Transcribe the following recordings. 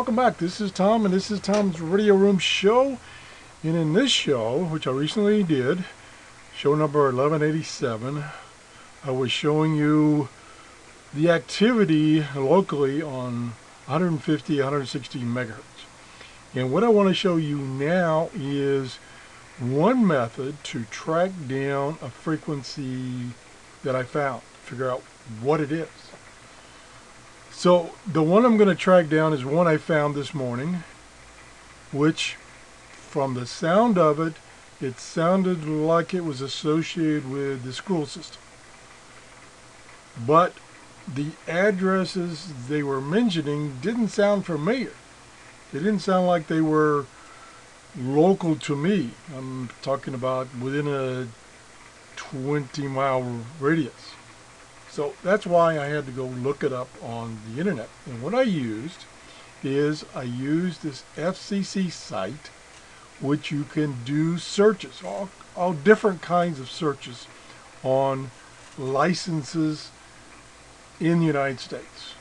welcome back. This is Tom, and this is Tom's Radio Room Show. And in this show, which I recently did, show number 1187, I was showing you the activity locally on 150, 160 megahertz. And what I want to show you now is one method to track down a frequency that I found, figure out what it is. So the one I'm going to track down is one I found this morning, which from the sound of it, it sounded like it was associated with the school system. But the addresses they were mentioning didn't sound familiar. They didn't sound like they were local to me. I'm talking about within a 20-mile radius. So that's why I had to go look it up on the internet. And what I used is I used this FCC site, which you can do searches, all different kinds of searches on licenses in the United States.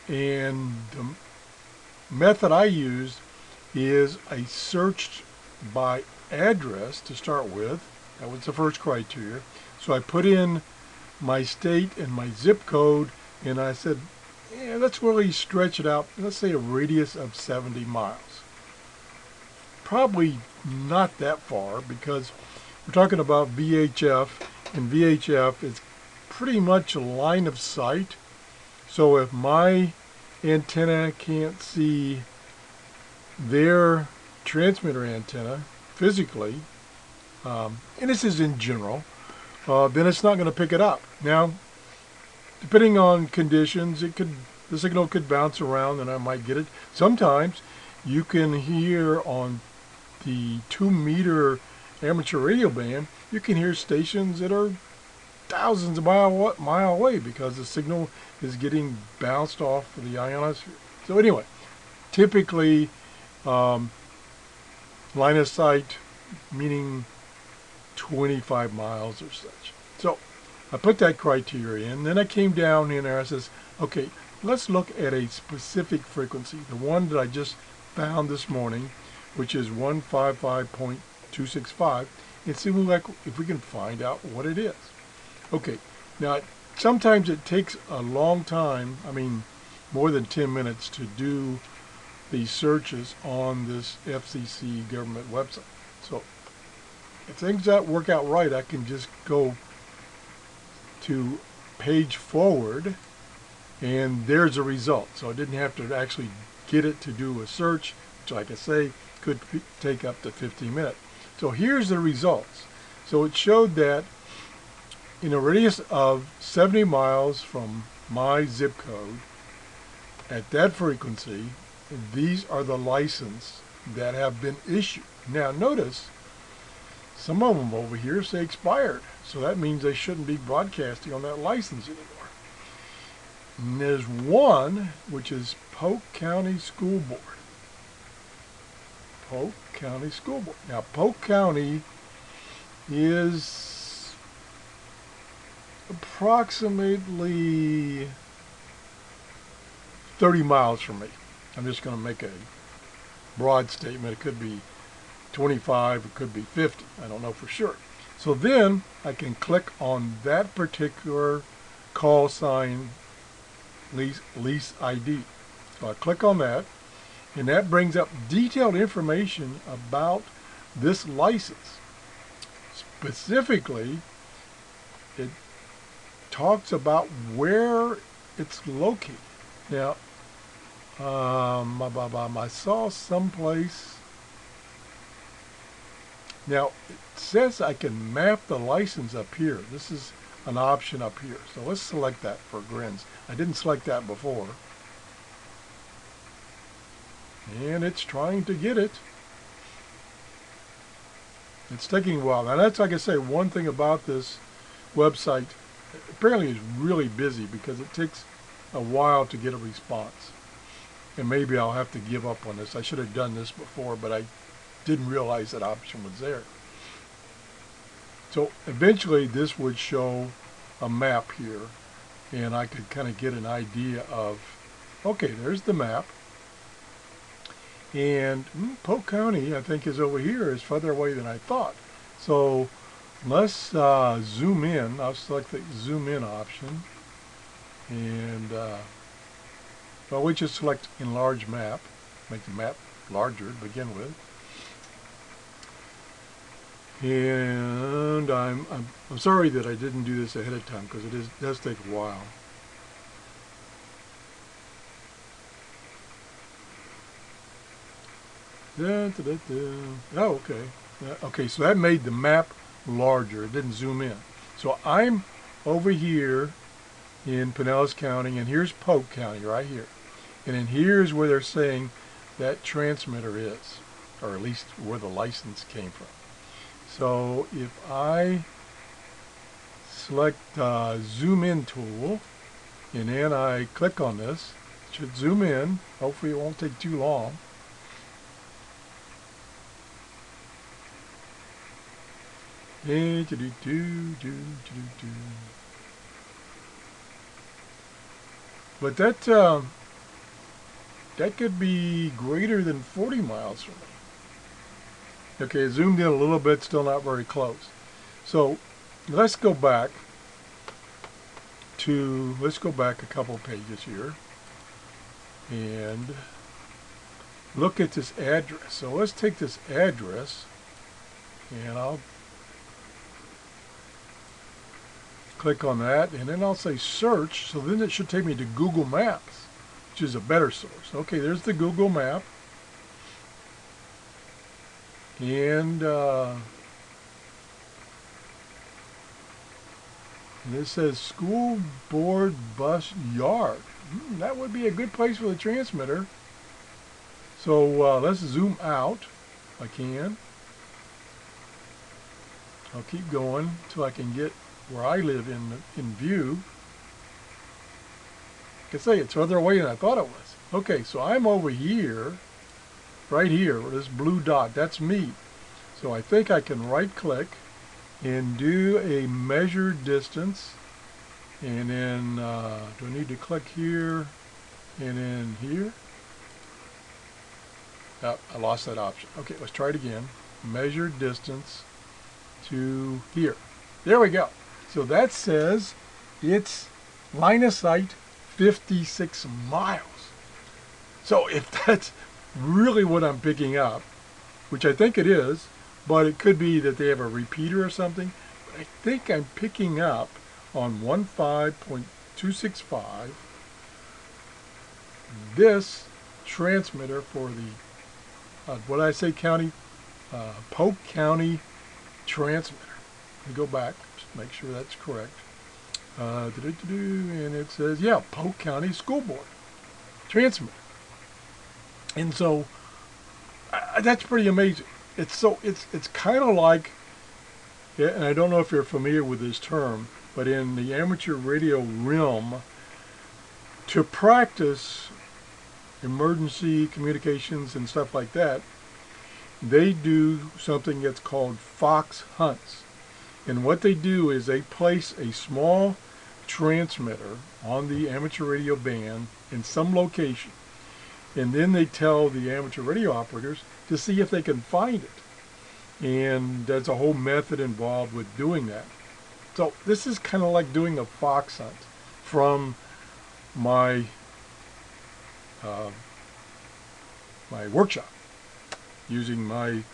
And the method I used is I searched by address to start with. That was the first criteria. So I put in my state and my zip code, and I said, yeah, let's really stretch it out. Let's say a radius of 70 miles. Probably not that far, because we're talking about VHF, and VHF is pretty much a line of sight. So if my antenna can't see their transmitter antenna physically, and this is in general, then it's not going to pick it up. Now, depending on conditions, the signal could bounce around and I might get it. Sometimes you can hear on the 2-meter amateur radio band, you can hear stations that are thousands of mile away because the signal is getting bounced off of the ionosphere. So anyway, typically line of sight, meaning 25 miles or such. So I put that criteria in. Then I came down in there and I says, okay, let's look at a specific frequency, the one that I just found this morning, which is 155.265, and see if we can find out what it is. Okay, now sometimes it takes a long time, I mean more than 10 minutes, to do these searches on this FCC government website. So if things that work out right, I can just go to page forward and there's a result. So I didn't have to actually get it to do a search, which, like I say, could take up to 15 minutes. So here's the results. So it showed that in a radius of 70 miles from my zip code, at that frequency, these are the licenses that have been issued. Now notice, some of them over here say expired, so that means they shouldn't be broadcasting on that license anymore. And there's one, which is Polk County School Board. Polk County School Board. Now, Polk County is approximately 30 miles from me. I'm just going to make a broad statement. It could be 25, it could be 50. I don't know for sure. So then I can click on that particular call sign lease ID. So I click on that, and that brings up detailed information about this license. Specifically, it talks about where it's located. Now, I saw someplace. Now, it says I can map the license up here. This is an option up here. So let's select that for grins. I didn't select that before. And it's trying to get it. It's taking a while. Now that's, like I say, one thing about this website, apparently is really busy because it takes a while to get a response. And maybe I'll have to give up on this. I should have done this before, but I didn't realize that option was there. So eventually this would show a map here, and I could kind of get an idea of, okay, there's the map. And Polk County, I think, is over here, is further away than I thought. So let's zoom in. I'll select the zoom in option. And well, we just select enlarge map, make the map larger to begin with. And I'm sorry that I didn't do this ahead of time, because it does take a while. Oh, okay. Okay, so that made the map larger. It didn't zoom in. So I'm over here in Pinellas County, and here's Polk County right here. And then here's where they're saying that transmitter is, or at least where the license came from. So if I select zoom in tool, and then I click on this, it should zoom in. Hopefully it won't take too long. But that could be greater than 40 miles from me. Okay, zoomed in a little bit, still not very close. So let's go back a couple pages here and look at this address. So let's take this address, and I'll click on that, and then I'll say search. So then it should take me to Google Maps, which is a better source. Okay, there's the Google map. And it says school board bus yard. That would be a good place for the transmitter. So let's zoom out if I can. I'll keep going until I can get where I live in view. Like I say, it's further away than I thought it was. Okay, so I'm over here, right here, this blue dot, that's me. So I think I can right click and do a measure distance, and then do I need to click here and then here? Oh, I lost that option. Okay, let's try it again. Measure distance to here. There we go. So that says it's line of sight 56 miles. So if that's really what I'm picking up, which I think it is, but it could be that they have a repeater or something, but I think I'm picking up on 15.265 this transmitter for the what did I say, county, Polk County transmitter. Let me go back, just make sure that's correct. And it says, yeah, Polk County School Board transmitter. And so that's pretty amazing. It's kind of like, and I don't know if you're familiar with this term, but in the amateur radio realm, to practice emergency communications and stuff like that, they do something that's called fox hunts. And what they do is they place a small transmitter on the amateur radio band in some location, and then they tell the amateur radio operators to see if they can find it. And there's a whole method involved with doing that. So this is kind of like doing a fox hunt from my my workshop using my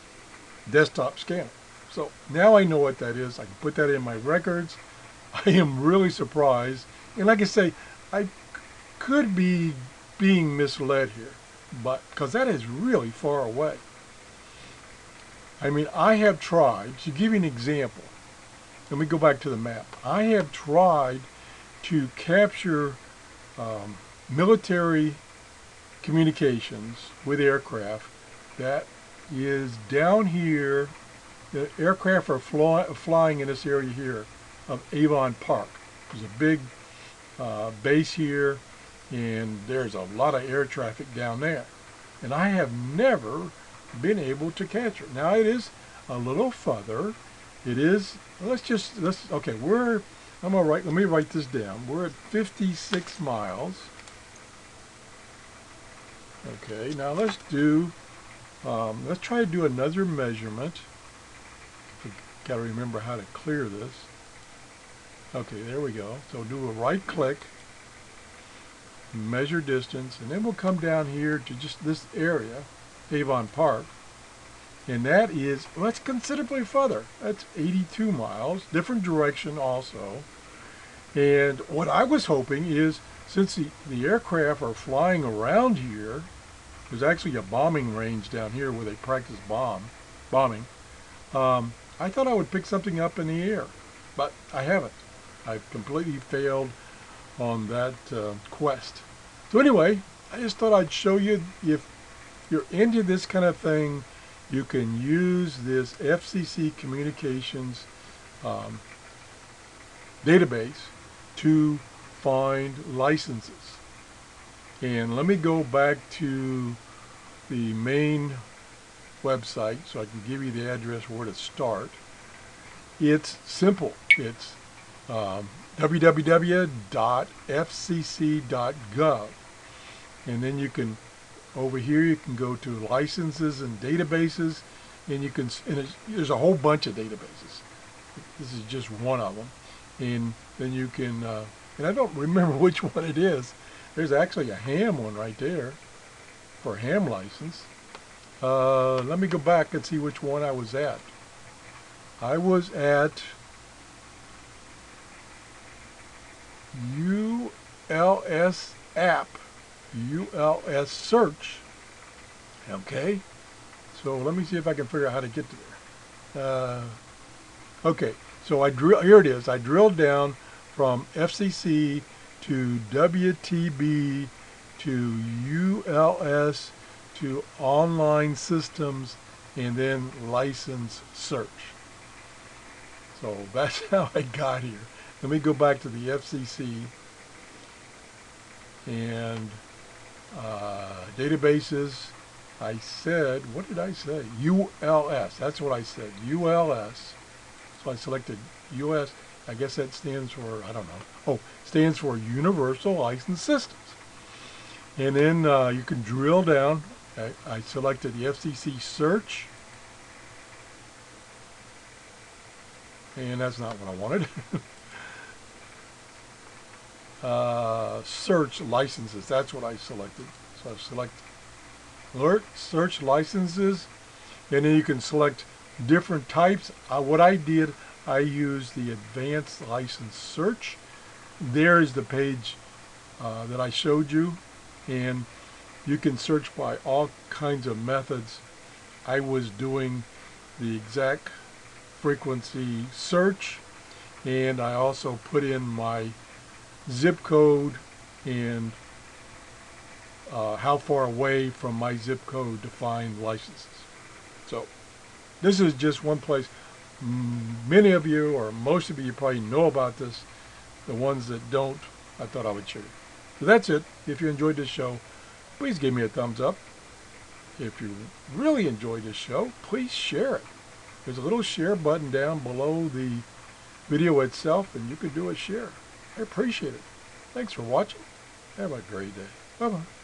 desktop scanner. So now I know what that is. I can put that in my records. I am really surprised. And like I say, I could be being misled here, but because that is really far away. I mean, I have tried, to give you an example, let me go back to the map. I have tried to capture military communications with aircraft that is down here. The aircraft are flying in this area here of Avon Park. There's a big base here, and there's a lot of air traffic down there. And I have never been able to catch it. Now it is a little further. It is, okay, let me write this down. We're at 56 miles. Okay, now let's do Let's try to do another measurement. Got to remember how to clear this. Okay, there we go. So do a right click, measure distance, and then we'll come down here to just this area, Avon Park. And that is, well, that's considerably further. That's 82 miles, different direction also. And what I was hoping is, since the aircraft are flying around here, there's actually a bombing range down here where they practice bombing. I thought I would pick something up in the air, but I haven't. I've completely failed on that quest. So anyway, I just thought I'd show you, if you're into this kind of thing, you can use this FCC communications database to find licenses. And let me go back to the main website so I can give you the address where to start. It's simple. It's www.fcc.gov, and then you can, over here you can go to licenses and databases, and you can, there's a whole bunch of databases. This is just one of them, and then you can, and I don't remember which one it is. There's actually a ham one right there for a ham license. Let me go back and see which one I was at. I was at ULS app, ULS search. Okay, so let me see if I can figure out how to get to there. Okay, so here it is. I drilled down from FCC to WTB to ULS to online systems and then license search. So that's how I got here. Let me go back to the FCC and databases. I said, what did I say? ULS, that's what I said, ULS. So I selected US, I guess that stands for, I don't know. Oh, stands for Universal License Systems. And then you can drill down. I selected the FCC search. And that's not what I wanted. Search licenses, that's what I selected. So I select alert, search licenses, and then you can select different types. What I did, I used the advanced license search. There is the page that I showed you, and you can search by all kinds of methods. I was doing the exact frequency search, and I also put in my zip code and how far away from my zip code to find licenses. So this is just one place. Many of you, or most of you, probably know about this. The ones that don't, I thought I would show you. So that's it. If you enjoyed this show, please give me a thumbs up. If you really enjoyed this show, please share it. There's a little share button down below the video itself, and you can do a share. I appreciate it. Thanks for watching. Have a great day. Bye-bye.